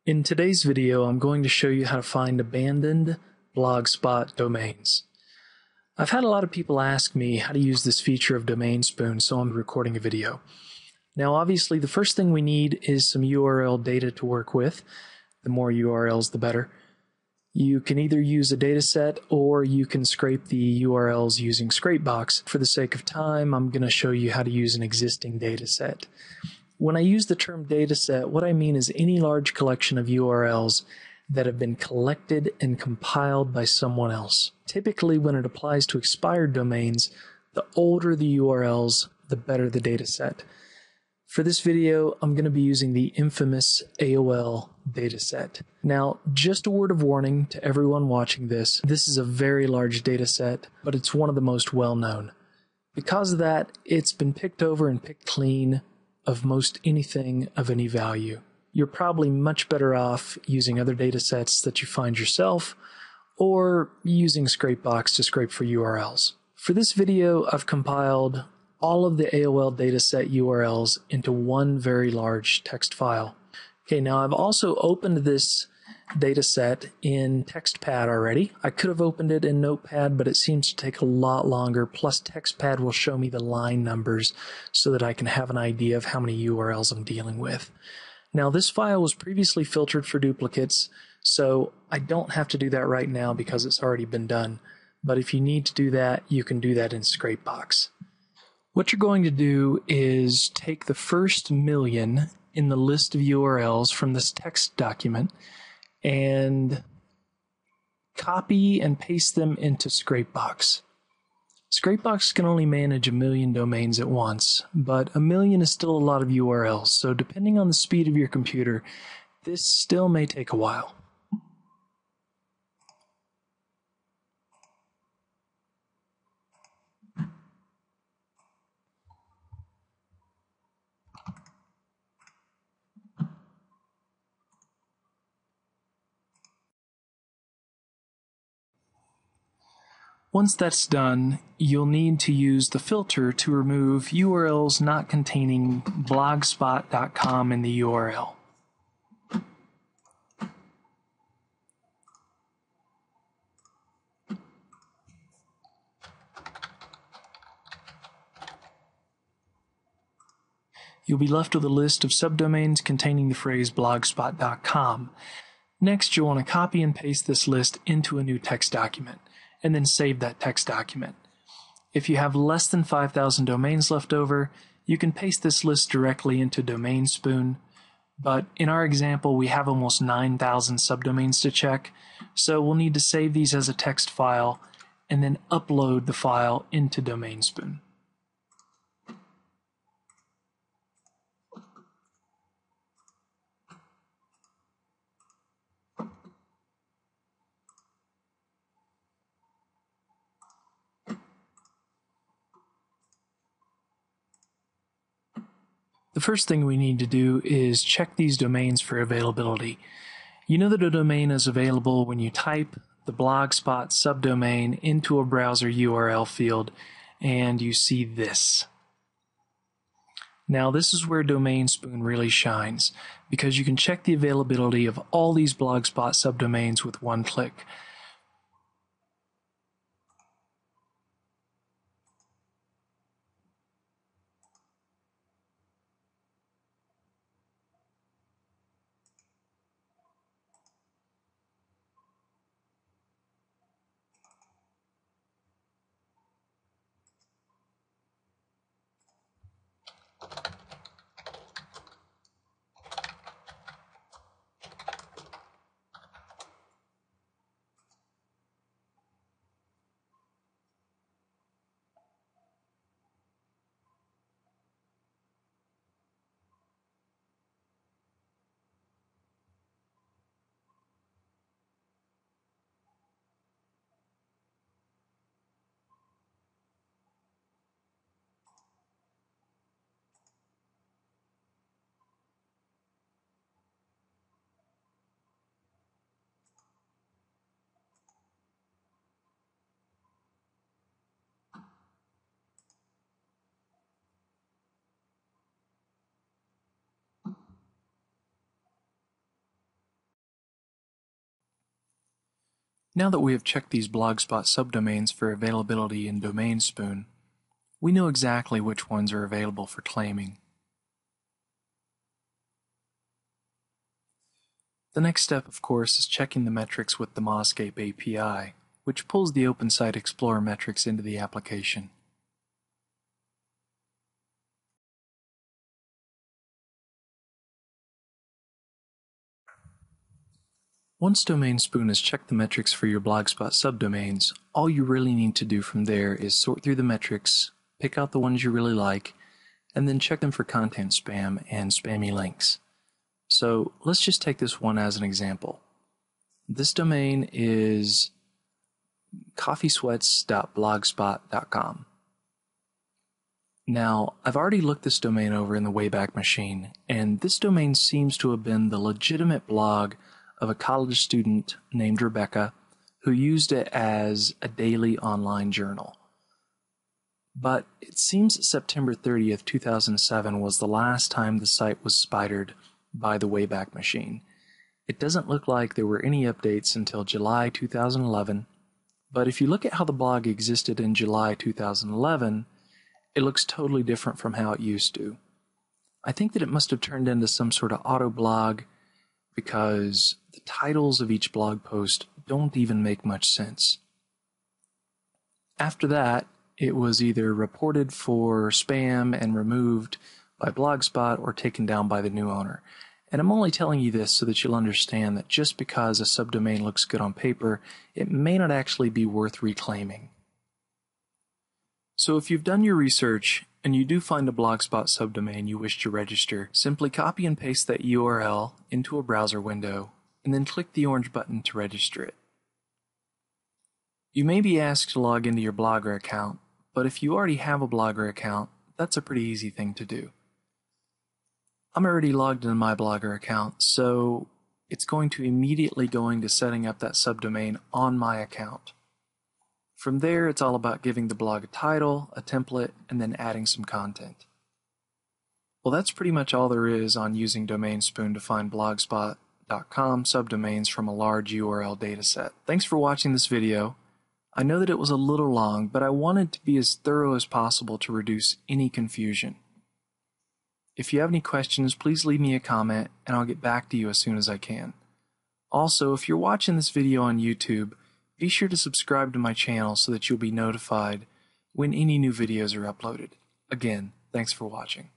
In today's video, I'm going to show you how to find abandoned Blogspot domains. I've had a lot of people ask me how to use this feature of Domain Spoon, so I'm recording a video. Now, obviously, the first thing we need is some URL data to work with. The more URLs, the better. You can either use a dataset or you can scrape the URLs using Scrapebox. For the sake of time, I'm going to show you how to use an existing dataset. When I use the term dataset, what I mean is any large collection of URLs that have been collected and compiled by someone else. Typically, when it applies to expired domains, the older the URLs, the better the dataset. For this video, I'm going to be using the infamous AOL dataset. Now, just a word of warning to everyone watching this. This is a very large dataset, but it's one of the most well-known. Because of that, it's been picked over and picked clean of most anything of any value. You're probably much better off using other datasets that you find yourself or using Scrapebox to scrape for URLs. For this video, I've compiled all of the AOL dataset URLs into one very large text file. Okay, now I've also opened this dataset in TextPad already. I could have opened it in Notepad, but it seems to take a lot longer. Plus, TextPad will show me the line numbers so that I can have an idea of how many URLs I'm dealing with. Now, this file was previously filtered for duplicates, so I don't have to do that right now because it's already been done. But if you need to do that, you can do that in Scrapebox. What you're going to do is take the first million in the list of URLs from this text document and copy and paste them into Scrapebox. Scrapebox can only manage 1 million domains at once, but 1 million is still a lot of URLs, so depending on the speed of your computer, this still may take a while. Once that's done, you'll need to use the filter to remove URLs not containing blogspot.com in the URL. You'll be left with a list of subdomains containing the phrase blogspot.com. Next, you'll want to copy and paste this list into a new text document, and then save that text document. If you have less than 5,000 domains left over, you can paste this list directly into Domain Spoon, but in our example we have almost 9,000 subdomains to check, so we'll need to save these as a text file and then upload the file into Domain Spoon. The first thing we need to do is check these domains for availability. You know that a domain is available when you type the Blogspot subdomain into a browser URL field and you see this. Now this is where Domain Spoon really shines because you can check the availability of all these Blogspot subdomains with one click. Now that we have checked these Blogspot subdomains for availability in DomainSpoon, we know exactly which ones are available for claiming. The next step, of course, is checking the metrics with the Mozscape API, which pulls the Open Site Explorer metrics into the application. Once DomainSpoon has checked the metrics for your Blogspot subdomains, all you really need to do from there is sort through the metrics, pick out the ones you really like, and then check them for content spam and spammy links. So let's just take this one as an example. This domain is coffeesweats.blogspot.com. Now, I've already looked this domain over in the Wayback Machine, and this domain seems to have been the legitimate blog of a college student named Rebecca who used it as a daily online journal. But it seems that September 30th, 2007 was the last time the site was spidered by the Wayback Machine. It doesn't look like there were any updates until July 2011, but if you look at how the blog existed in July 2011, it looks totally different from how it used to. I think that it must have turned into some sort of auto blog because the titles of each blog post don't even make much sense. After that, it was either reported for spam and removed by Blogspot or taken down by the new owner. And I'm only telling you this so that you'll understand that just because a subdomain looks good on paper, it may not actually be worth reclaiming. So if you've done your research and you do find a Blogspot subdomain you wish to register, simply copy and paste that URL into a browser window and then click the orange button to register it. You may be asked to log into your Blogger account, but if you already have a Blogger account, that's a pretty easy thing to do. I'm already logged into my Blogger account, so it's going to immediately go into setting up that subdomain on my account. From there, it's all about giving the blog a title, a template, and then adding some content. Well, that's pretty much all there is on using DomainSpoon to find blogspot.com subdomains from a large URL dataset. Thanks for watching this video. I know that it was a little long, but I wanted to be as thorough as possible to reduce any confusion. If you have any questions, please leave me a comment and I'll get back to you as soon as I can. Also, if you're watching this video on YouTube, be sure to subscribe to my channel so that you'll be notified when any new videos are uploaded. Again, thanks for watching.